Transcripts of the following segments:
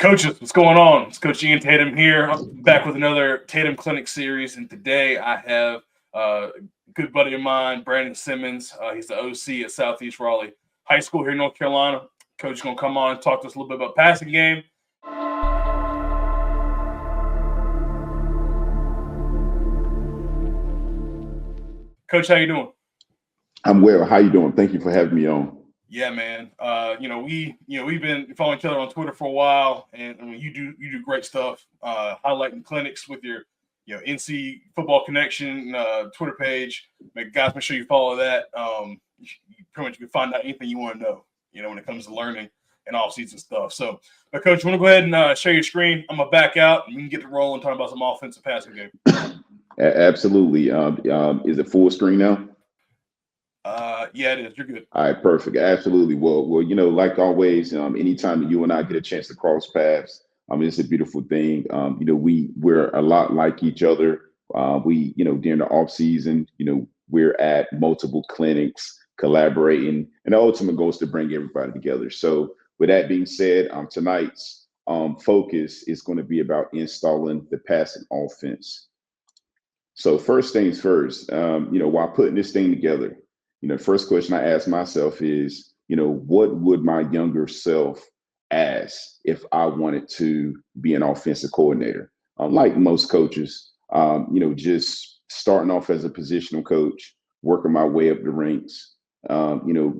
Coaches, what's going on? It's Coach Ian Tatum here. I'm back with another Tatum Clinic series, and today I have a good buddy of mine, Brandon Simmons. He's the OC at Southeast Raleigh High School here in North Carolina. Coach is going to come on and talk to us a little bit about passing game. Coach, how you doing? I'm well. How you doing? Thank you for having me on. Yeah, man. We've been following each other on Twitter for a while, and you do great stuff, highlighting clinics with your NC Football Connection Twitter page. Make sure you follow that. You pretty much can find out anything you want to know, when it comes to learning and off-season stuff. So, but Coach, you want to go ahead and share your screen? I'm gonna back out, and we can get the roll and talk about some offensive passing game. Absolutely. Is it full screen now? Yeah, it is. You're good. All right, perfect. Absolutely. Well, like always, anytime that you and I get a chance to cross paths, it's a beautiful thing. We're a lot like each other. During the off season, we're at multiple clinics, collaborating, and the ultimate goal is to bring everybody together. So with that being said, tonight's focus is going to be about installing the passing offense. So first things first, while putting this thing together, the first question I ask myself is, what would my younger self ask if I wanted to be an offensive coordinator? Like most coaches, just starting off as a positional coach, working my way up the ranks.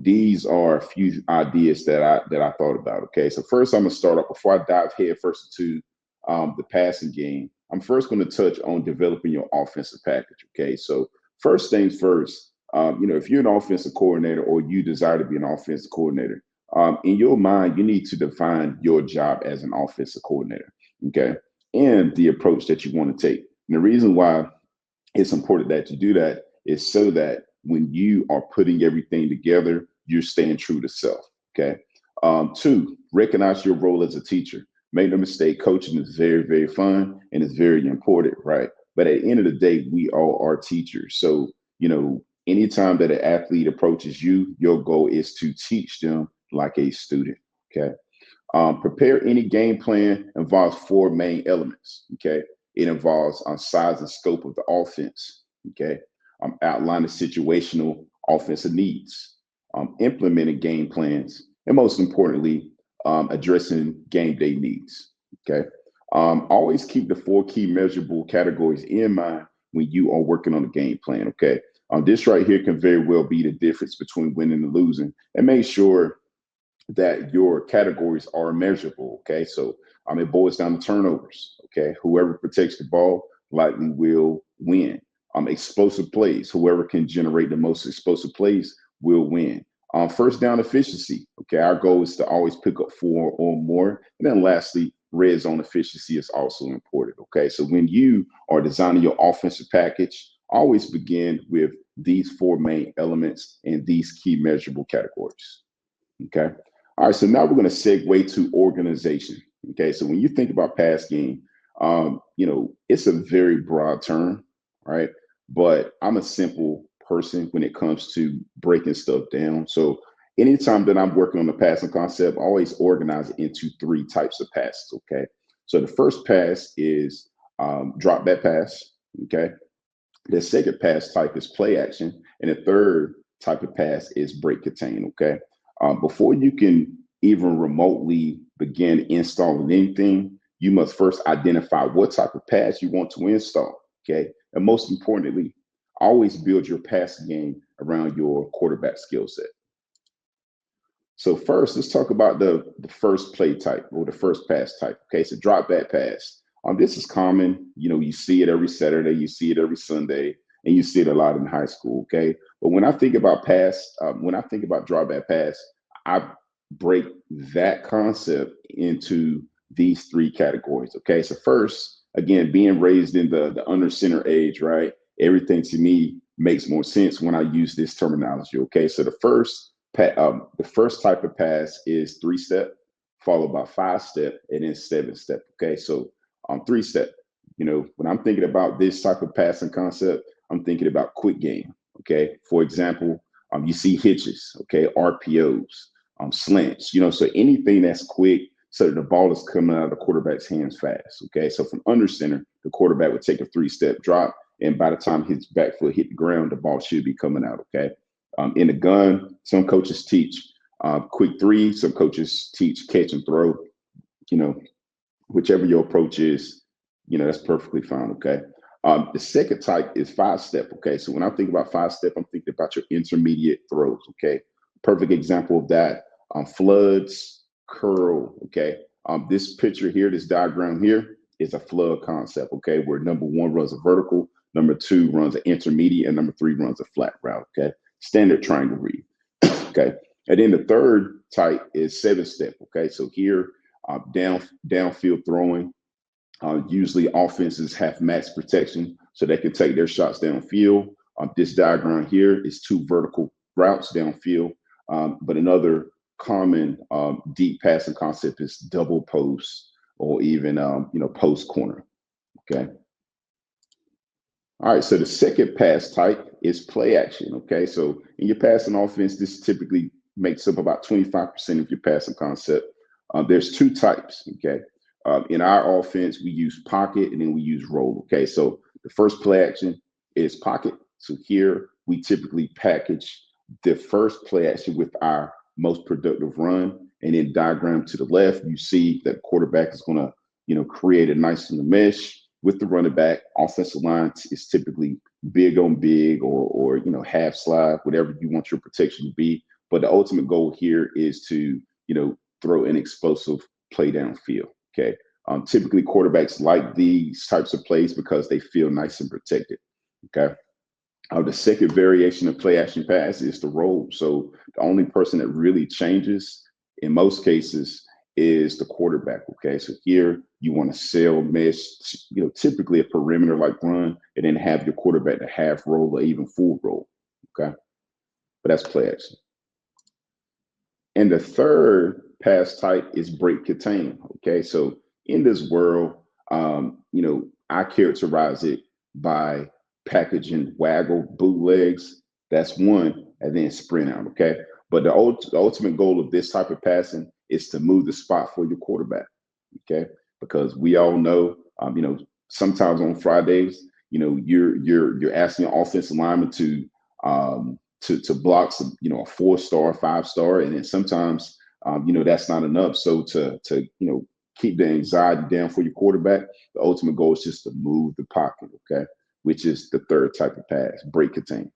These are a few ideas that I thought about. Okay, so first I'm gonna start off before I dive head first into the passing game. I'm first going to touch on developing your offensive package. Okay, so first things first. If you're an offensive coordinator or you desire to be an offensive coordinator, in your mind, you need to define your job as an offensive coordinator, okay, and the approach that you want to take. And the reason why it's important that you do that is so that when you are putting everything together, you're staying true to self, okay? Two, recognize your role as a teacher. Make no mistake, coaching is very, very fun and it's very important, right? But at the end of the day, we all are teachers. So, anytime that an athlete approaches you, your goal is to teach them like a student, okay? Prepare any game plan involves four main elements, okay? It involves size and scope of the offense, okay? Outline the situational offensive needs, implementing game plans, and most importantly, addressing game day needs, okay? Always keep the four key measurable categories in mind when you are working on a game plan, okay? This right here can very well be the difference between winning and losing, and make sure that your categories are measurable, okay? So it boils down to turnovers, okay? Whoever protects the ball likely will win. Explosive plays, whoever can generate the most explosive plays will win. First down efficiency, okay? Our goal is to always pick up four or more. And then lastly, red zone efficiency is also important, okay? So when you are designing your offensive package, always begin with these four main elements and these key measurable categories, okay? All right, so now we're going to segue to organization, okay? So when you think about pass game, it's a very broad term, right? But I'm a simple person when it comes to breaking stuff down. So anytime that I'm working on the passing concept, I always organize it into three types of passes, okay? So the first pass is drop back pass, okay? The second pass type is play action. And the third type of pass is break contain, okay? Before you can even remotely begin installing anything, you must first identify what type of pass you want to install, okay? And most importantly, always build your passing game around your quarterback skill set. So first, let's talk about the first play type or the first pass type, okay? So drop back pass. This is common. You see it every Saturday, you see it every Sunday, and you see it a lot in high school, okay? But when I think about drop back pass, I break that concept into these three categories, okay? So first, again, being raised in the under center age, right? Everything to me makes more sense when I use this terminology, okay? So the first type of pass is 3-step, followed by 5-step, and then 7-step, okay? So 3-step, when I'm thinking about this type of passing concept, I'm thinking about quick game, okay? For example, you see hitches, okay? RPOs, slants, so anything that's quick so that the ball is coming out of the quarterback's hands fast. Okay, so from under center, the quarterback would take a 3-step drop, and by the time his back foot hit the ground, the ball should be coming out. Okay, in the gun, some coaches teach quick three, some coaches teach catch and throw. You know, whichever your approach is, that's perfectly fine. Okay. The second type is 5-step. Okay. So when I think about 5-step, I'm thinking about your intermediate throws. Okay. Perfect example of that. Floods, curl. Okay. This picture here, this diagram here is a flood concept. Okay. Where number 1 runs a vertical, number 2 runs an intermediate, and number 3 runs a flat route. Okay. Standard triangle read. Okay. And then the third type is 7-step. Okay. So here, downfield throwing. Usually offenses have max protection so they can take their shots downfield. This diagram here is 2 vertical routes downfield. But another common deep passing concept is double post or even post corner. Okay. All right. So the second pass type is play action. Okay. So in your passing offense, this typically makes up about 25% of your passing concept. There's 2 types. Okay. In our offense, we use pocket and then we use roll. Okay, so the first play action is pocket. So here we typically package the first play action with our most productive run, and then diagram to the left, you see that quarterback is going to, create a nice little mesh with the running back. Offensive line is typically big on big or half slide, whatever you want your protection to be. But the ultimate goal here is to throw an explosive play downfield. Okay. Typically, quarterbacks like these types of plays because they feel nice and protected. Okay. The second variation of play action pass is the roll. So the only person that really changes in most cases is the quarterback. Okay. So here you want to sail mesh, typically a perimeter like run, and then have your quarterback to half roll or even full roll. Okay. But that's play action. And the third pass type is break contain. Okay, so in this world, I characterize it by packaging waggle bootlegs. That's one, and then sprint out. Okay, but the ultimate goal of this type of passing is to move the spot for your quarterback. Okay, because we all know, sometimes on Fridays, you're asking your offensive lineman to block some, a 4-star, 5-star, and then sometimes that's not enough. So to keep the anxiety down for your quarterback, the ultimate goal is just to move the pocket, okay, which is the third type of pass, break contain.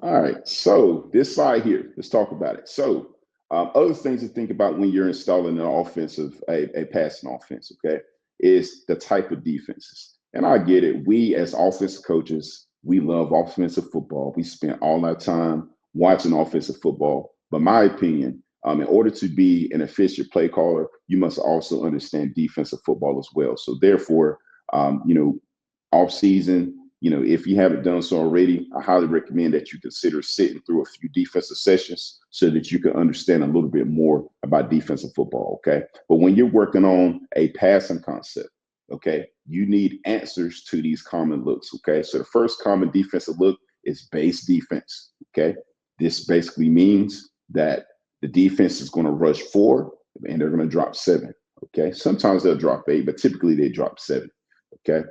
All right, so this side here, let's talk about it. So other things to think about when you're installing a passing offense, okay, is the type of defenses. And I get it. We as offensive coaches, we love offensive football. We spend all our time watching offensive football. But my opinion, in order to be an efficient play caller, you must also understand defensive football as well. So therefore, off season, if you haven't done so already, I highly recommend that you consider sitting through a few defensive sessions so that you can understand a little bit more about defensive football. Okay. But when you're working on a passing concept, okay, you need answers to these common looks. Okay. So the first common defensive look is base defense. Okay. This basically means that the defense is going to rush 4 and they're going to drop 7. Okay. Sometimes they'll drop 8, but typically they drop 7. Okay.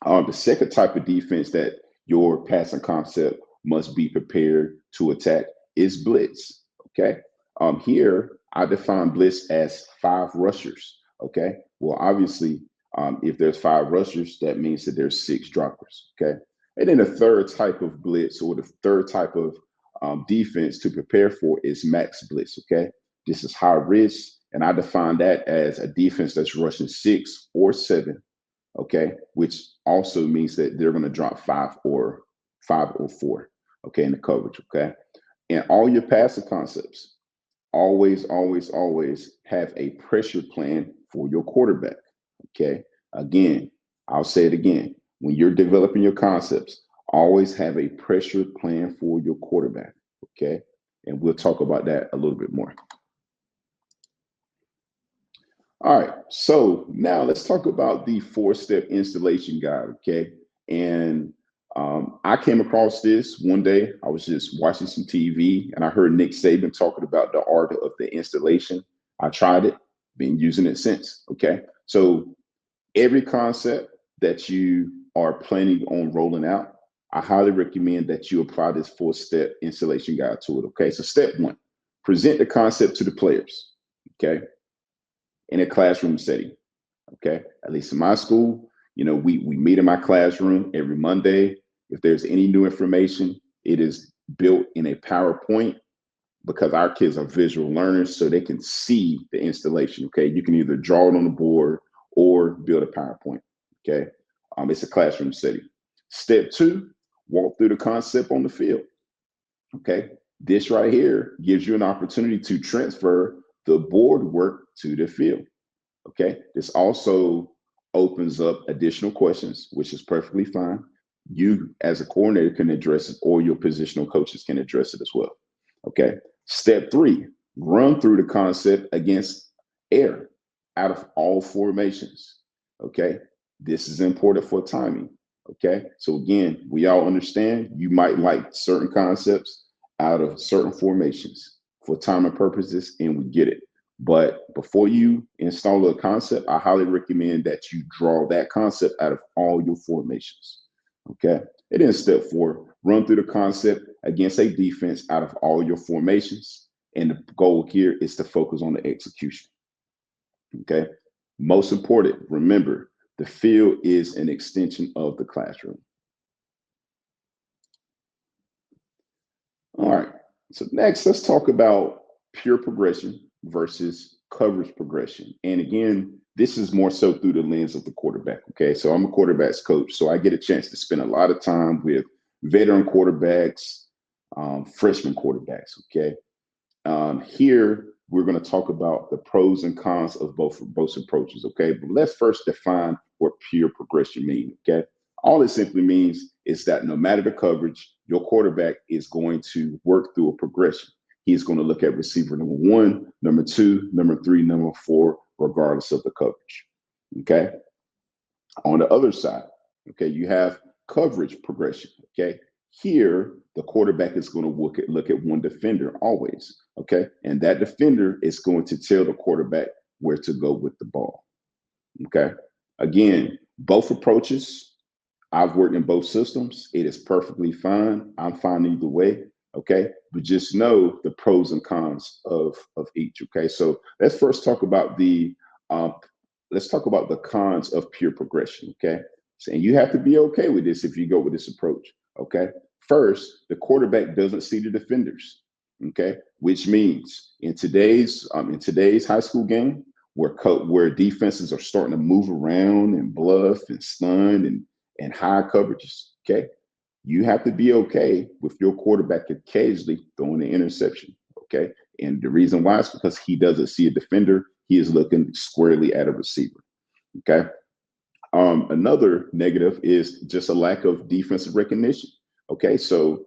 The second type of defense that your passing concept must be prepared to attack is blitz. Okay. Here I define blitz as 5 rushers. Okay. Well, obviously, if there's 5 rushers, that means that there's 6 droppers. Okay. And then the third type of blitz, or the third type of defense to prepare for, is max blitz. Okay. This is high risk, and I define that as a defense that's rushing 6 or 7. Okay, which also means that they're going to drop 5 or 4. Okay, in the coverage. Okay, and all your passing concepts always have a pressure plan for your quarterback. Okay, again, I'll say it again. When you're developing your concepts, always have a pressure plan for your quarterback. Okay, and we'll talk about that a little bit more. All right, so now let's talk about the 4-step installation guide, okay? And I came across this one day. I was just watching some TV and I heard Nick Saban talking about the art of the installation. I tried it, been using it since. Okay. So every concept that you are planning on rolling out, I highly recommend that you apply this 4-step installation guide to it. Okay. So step one, present the concept to the players. Okay. In a classroom setting. Okay. At least in my school, we meet in my classroom every Monday. If there's any new information, it is built in a PowerPoint because our kids are visual learners, so they can see the installation. Okay. You can either draw it on the board or build a PowerPoint. Okay. It's a classroom setting. Step two, walk through the concept on the field. Okay. This right here gives you an opportunity to transfer the board work to the field. Okay. This also opens up additional questions, which is perfectly fine. You as a coordinator can address it, or your positional coaches can address it as well. Okay. Step three, run through the concept against air out of all formations. Okay. This is important for timing. Okay. So again, we all understand you might like certain concepts out of certain formations for timing purposes, and we get it. But before you install a concept, I highly recommend that you draw that concept out of all your formations. Okay. And then step four, run through the concept against a defense out of all your formations. And the goal here is to focus on the execution. Okay. Most important, remember, the field is an extension of the classroom. All right. So next, let's talk about pure progression versus coverage progression. And again, this is more so through the lens of the quarterback. Okay. So I'm a quarterbacks coach, so I get a chance to spend a lot of time with veteran quarterbacks, freshman quarterbacks. Okay. Here, we're going to talk about the pros and cons of both approaches. Okay. But let's first define what pure progression means. Okay. All it simply means is that no matter the coverage, your quarterback is going to work through a progression. He's going to look at receiver number 1, number 2, number 3, number 4, regardless of the coverage. Okay. On the other side, okay, you have coverage progression. Okay. Here, the quarterback is going to look at one defender always. Okay. And that defender is going to tell the quarterback where to go with the ball. Okay. Again, both approaches, I've worked in both systems. It is perfectly fine. I'm fine either way. Okay. But just know the pros and cons of each. Okay. So let's first talk about the cons of pure progression. Okay. So, and you have to be okay with this if you go with this approach. Okay. First, the quarterback doesn't see the defenders. Okay. Which means in today's high school game, where defenses are starting to move around and bluff and stun and high coverages. Okay. You have to be okay with your quarterback occasionally throwing an interception. Okay. And the reason why is because he doesn't see a defender. He is looking squarely at a receiver. Okay. Another negative is just a lack of defensive recognition. Okay. So,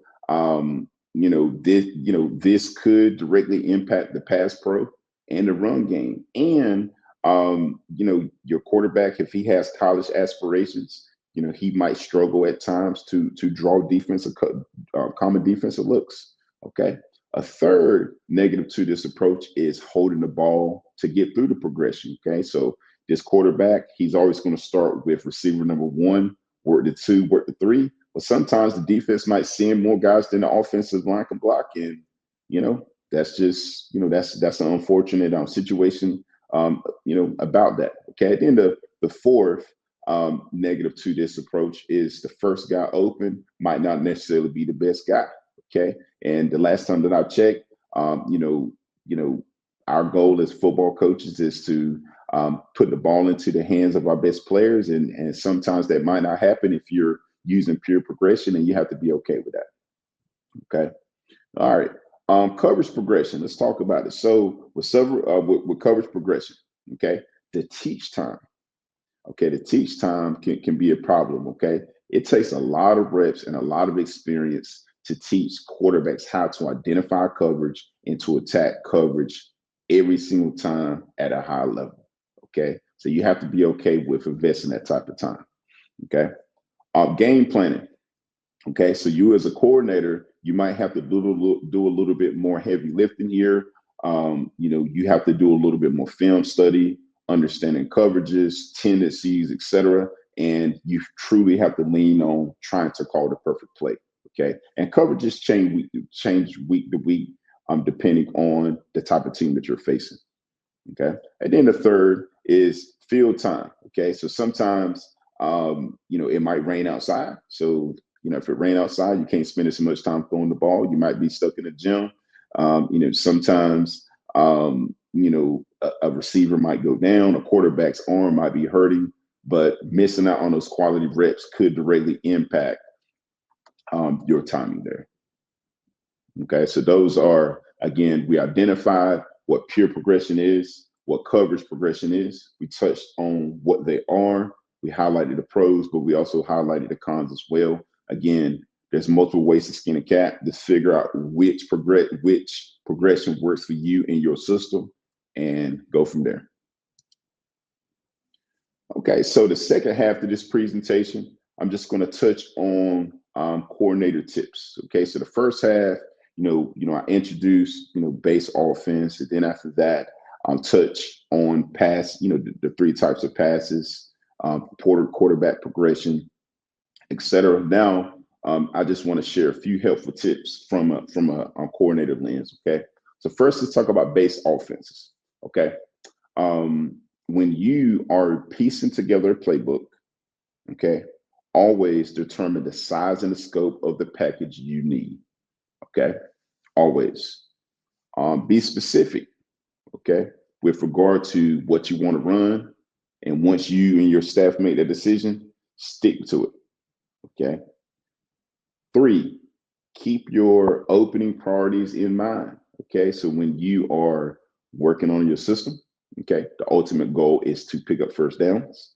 this could directly impact the pass pro and the run game. And, your quarterback, if he has college aspirations, he might struggle at times to draw common defensive looks. Okay. A third negative to this approach is holding the ball to get through the progression. Okay. So this quarterback, he's always going to start with receiver number 1, work to 2, work to 3. But sometimes the defense might send more guys than the offensive line can block. And, that's just, that's an unfortunate situation, about that. Okay. Then the fourth negative to this approach is the first guy open might not necessarily be the best guy. Okay. And the last time that I checked, our goal as football coaches is to put the ball into the hands of our best players. And sometimes that might not happen if you're using pure progression, and you have to be okay with that. Okay. All right. Coverage progression. Let's talk about it. So with coverage progression, okay, the teach time. Okay, the teach time can be a problem. Okay, it takes a lot of reps and a lot of experience to teach quarterbacks how to identify coverage and to attack coverage every single time at a high level. Okay, so you have to be okay with investing that type of time. Okay, game planning. Okay, so you as a coordinator, you might have to do a little bit more heavy lifting here. You have to do a little bit more film study, understanding coverages, tendencies, etc. And you truly have to lean on trying to call the perfect play. Okay, and coverages change week to week, depending on the type of team that you're facing. Okay, and then the third is field time. Okay, so sometimes it might rain outside. So if it rain outside, you can't spend as much time throwing the ball. You might be stuck in the gym. Sometimes a receiver might go down, a quarterback's arm might be hurting, but missing out on those quality reps could directly impact your timing there. Okay, so those are, again, we identified what pure progression is, what coverage progression is. We touched on what they are. We highlighted the pros, but we also highlighted the cons as well. Again, there's multiple ways to skin a cat. Just figure out which progression works for you in your system and go from there. Okay, so the second half of this presentation, I'm just going to touch on coordinator tips. Okay, so the first half, I introduced, base offense, and then after that, touch on pass, the three types of passes, quarterback progression, etc. Now, I just want to share a few helpful tips from a coordinator lens. Okay, so first, let's talk about base offenses. Okay, when you are piecing together a playbook, okay, always determine the size and the scope of the package you need. Okay, always be specific. Okay, with regard to what you want to run, and once you and your staff make that decision, stick to it. Okay. 3, keep your opening priorities in mind. Okay, so when you are working on your system, okay, the ultimate goal is to pick up first downs.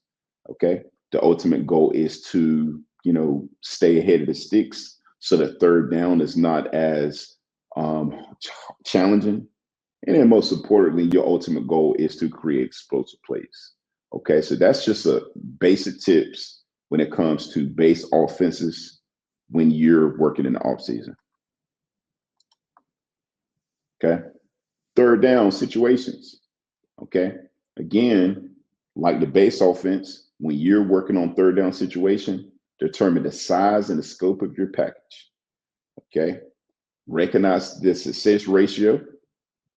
Okay, the ultimate goal is to stay ahead of the sticks, so that third down is not as challenging. And then most importantly, your ultimate goal is to create explosive plays. Okay, so that's just a basic tips when it comes to base offenses when you're working in the off season. Okay, third down situations. Okay, again, like the base offense, when you're working on third down situation, determine the size and the scope of your package. Okay, recognize the success ratio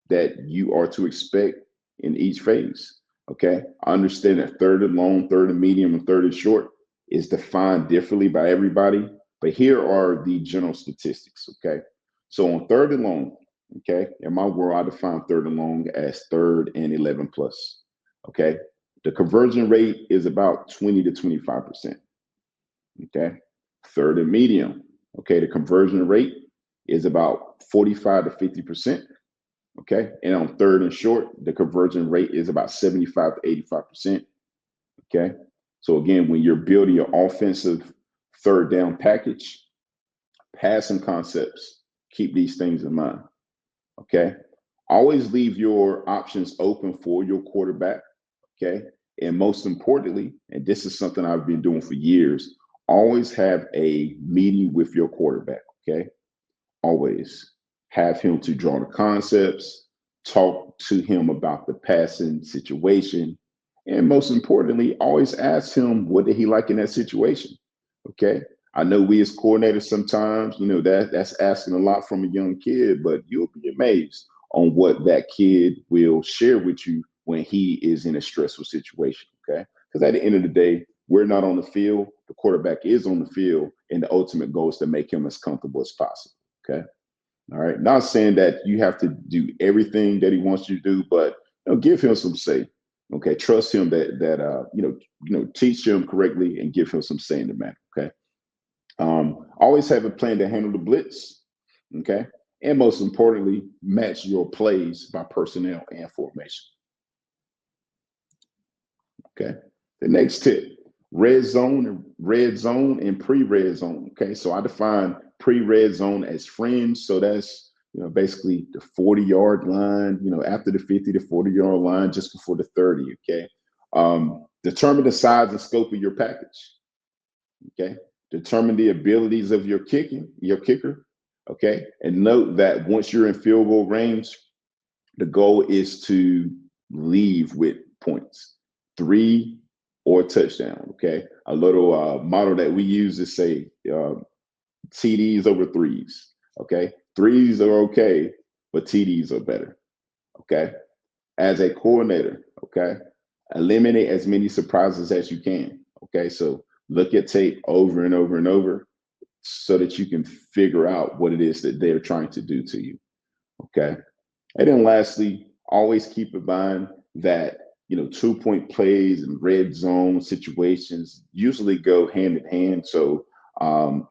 that you are to expect in each phase. Okay, I understand that third and long, third and medium, and third and short is defined differently by everybody, but here are the general statistics. Okay, so on third and long, okay, in my world, I define third and long as third and 11 plus. Okay, the conversion rate is about 20 to 25%. Okay, third and medium, okay, the conversion rate is about 45 to 50%. Okay, and on third and short, the conversion rate is about 75 to 85%. Okay, so again, when you're building your offensive third down package, passing concepts, keep these things in mind. Okay, always leave your options open for your quarterback. Okay, and most importantly, and this is something I've been doing for years, always have a meeting with your quarterback. Okay, always have him to draw the concepts, talk to him about the passing situation, and most importantly, always ask him what did he like in that situation. Okay, I know we as coordinators sometimes, that's asking a lot from a young kid, but you'll be amazed on what that kid will share with you when he is in a stressful situation. Okay, because at the end of the day, we're not on the field, the quarterback is on the field, and the ultimate goal is to make him as comfortable as possible. Okay. All right. Not saying that you have to do everything that he wants you to do, but give him some say. Okay. Trust him that teach him correctly and give him some say in the matter. Okay. Always have a plan to handle the blitz. Okay. And most importantly, match your plays by personnel and formation. Okay. The next tip, red zone and pre-red zone. Okay. So I define pre-red zone as fringe. So that's, basically the 40-yard line, after the 50 to 40-yard line, just before the 30. Okay. Determine the size and scope of your package. Okay. determine the abilities of your kicker, okay? And note that once you're in field goal range, the goal is to leave with points, 3 or touchdown, okay? A little model that we use is say TDs over threes, okay? Threes are okay, but TDs are better, okay? As a coordinator, okay, eliminate as many surprises as you can, okay? So look at tape over and over and over so that you can figure out what it is that they're trying to do to you, okay? And then lastly, always keep in mind that 2-point plays and red zone situations usually go hand in hand. So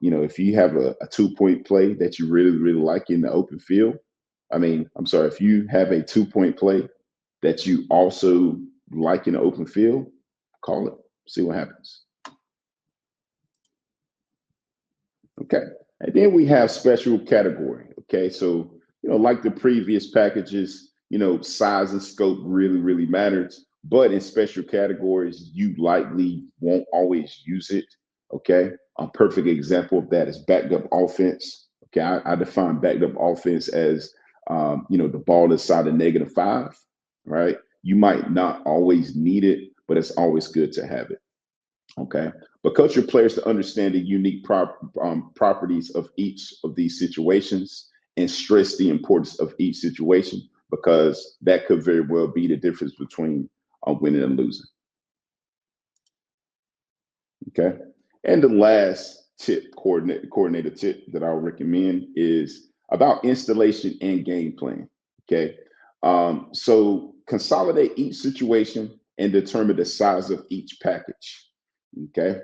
if you have a 2-point play that you really, really like in the open field, if you have a 2-point play that you also like in the open field, call it, see what happens. Okay. And then we have special category. Okay. So, like the previous packages, size and scope really, really matters. But in special categories, you likely won't always use it. Okay. A perfect example of that is backed up offense. Okay. I define backed up offense as, the ball inside of -5, right? You might not always need it, but it's always good to have it. Okay. But coach your players to understand the unique properties of each of these situations and stress the importance of each situation, because that could very well be the difference between winning and losing. Okay. And the last tip, coordinator tip that I'll recommend is about installation and game plan. Okay. So consolidate each situation and determine the size of each package. Okay.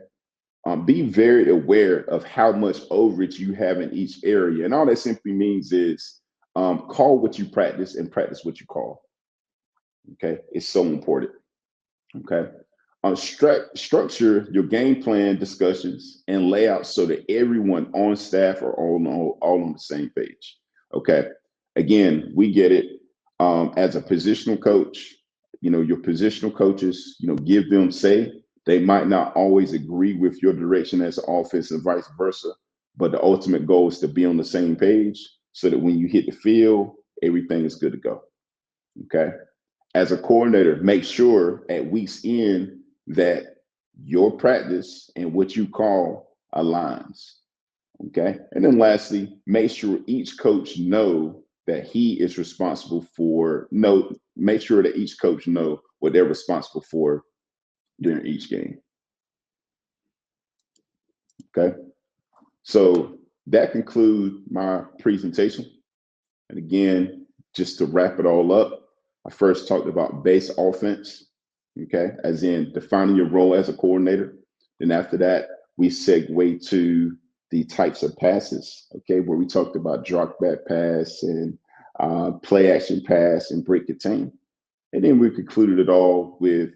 Be very aware of how much overage you have in each area. And all that simply means is call what you practice and practice what you call. Okay. It's so important. Okay. Structure your game plan discussions and layouts so that everyone on staff are all on the same page. Okay. Again, we get it. As a positional coach, your positional coaches, give them say. They might not always agree with your direction as an offense and vice versa, but the ultimate goal is to be on the same page so that when you hit the field, everything is good to go. Okay. As a coordinator, make sure at week's end that your practice and what you call aligns. Okay. And then lastly, make sure each coach know that he is responsible for make sure that each coach know what they're responsible for during each game. Okay. So that concludes my presentation. And again, just to wrap it all up, I first talked about base offense, okay, as in defining your role as a coordinator. Then after that, we segue to the types of passes, okay, where we talked about drop back pass and play action pass and break contain. And then we concluded it all with,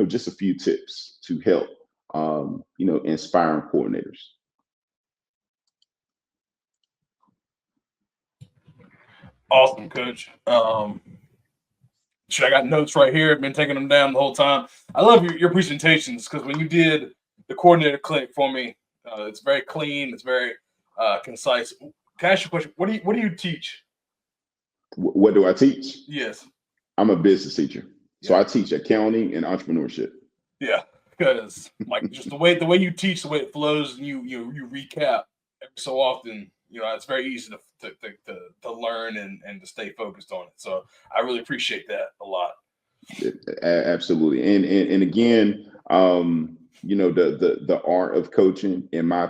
just a few tips to help, inspiring coordinators. Awesome, Coach. I got notes right here. I've been taking them down the whole time. I love your presentations because when you did the coordinator clinic for me, it's very clean. It's very concise. Can I ask you a question? What do you teach? What do I teach? Yes. I'm a business teacher. So I teach accounting and entrepreneurship. Yeah, because like just the way you teach, the way it flows, and you recap every so often. It's very easy to learn and to stay focused on it. So I really appreciate that a lot. Absolutely, and again, the art of coaching in my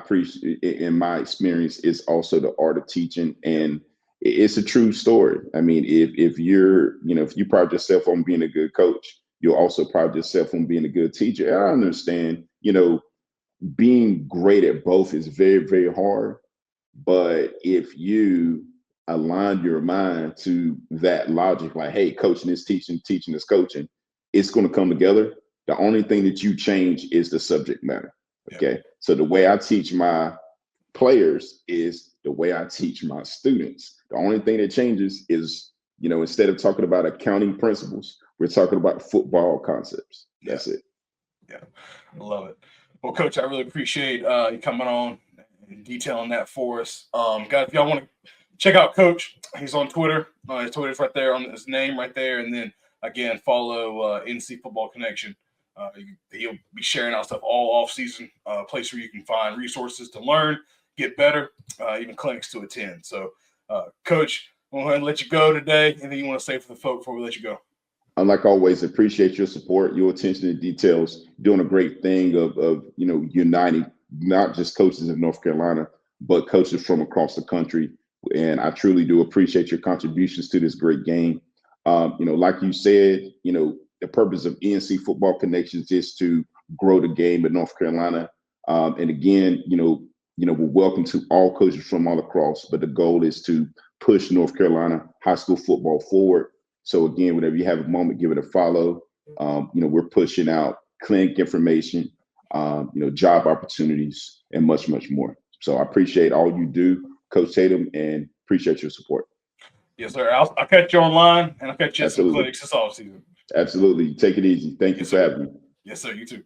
experience is also the art of teaching, and it's a true story. I mean, if you pride yourself on being a good coach, you'll also pride yourself on being a good teacher. I understand, being great at both is very, very hard. But if you align your mind to that logic, like, hey, coaching is teaching, teaching is coaching, it's going to come together. The only thing that you change is the subject matter. Okay. Yeah. So the way I teach my players is the way I teach my students. The only thing that changes is, instead of talking about accounting principles, we're talking about football concepts. That's it. Yeah. I love it. Well, Coach, I really appreciate you coming on and detailing that for us. Guys, if y'all want to check out Coach, he's on Twitter. His Twitter's right there on his name right there. And then, again, follow NC Football Connection. He'll be sharing out stuff all off season, place where you can find resources to learn, get better, even clinics to attend. So, Coach, I'm going to let you go today. Anything you want to say for the folk before we let you go? Like always, appreciate your support, your attention to details, doing a great thing of uniting not just coaches in North Carolina, but coaches from across the country. And I truly do appreciate your contributions to this great game. Like you said, the purpose of NC Football Connections is to grow the game in North Carolina. And again, we're welcome to all coaches from all across, but the goal is to push North Carolina high school football forward. So again, whenever you have a moment, give it a follow. We're pushing out clinic information, job opportunities, and much, much more. So I appreciate all you do, Coach Tatum, and appreciate your support. Yes, sir. I'll catch you online, and I'll catch you at some Absolutely. clinics this offseason. Absolutely. Take it easy. Thank you for having me. Yes, sir. You too.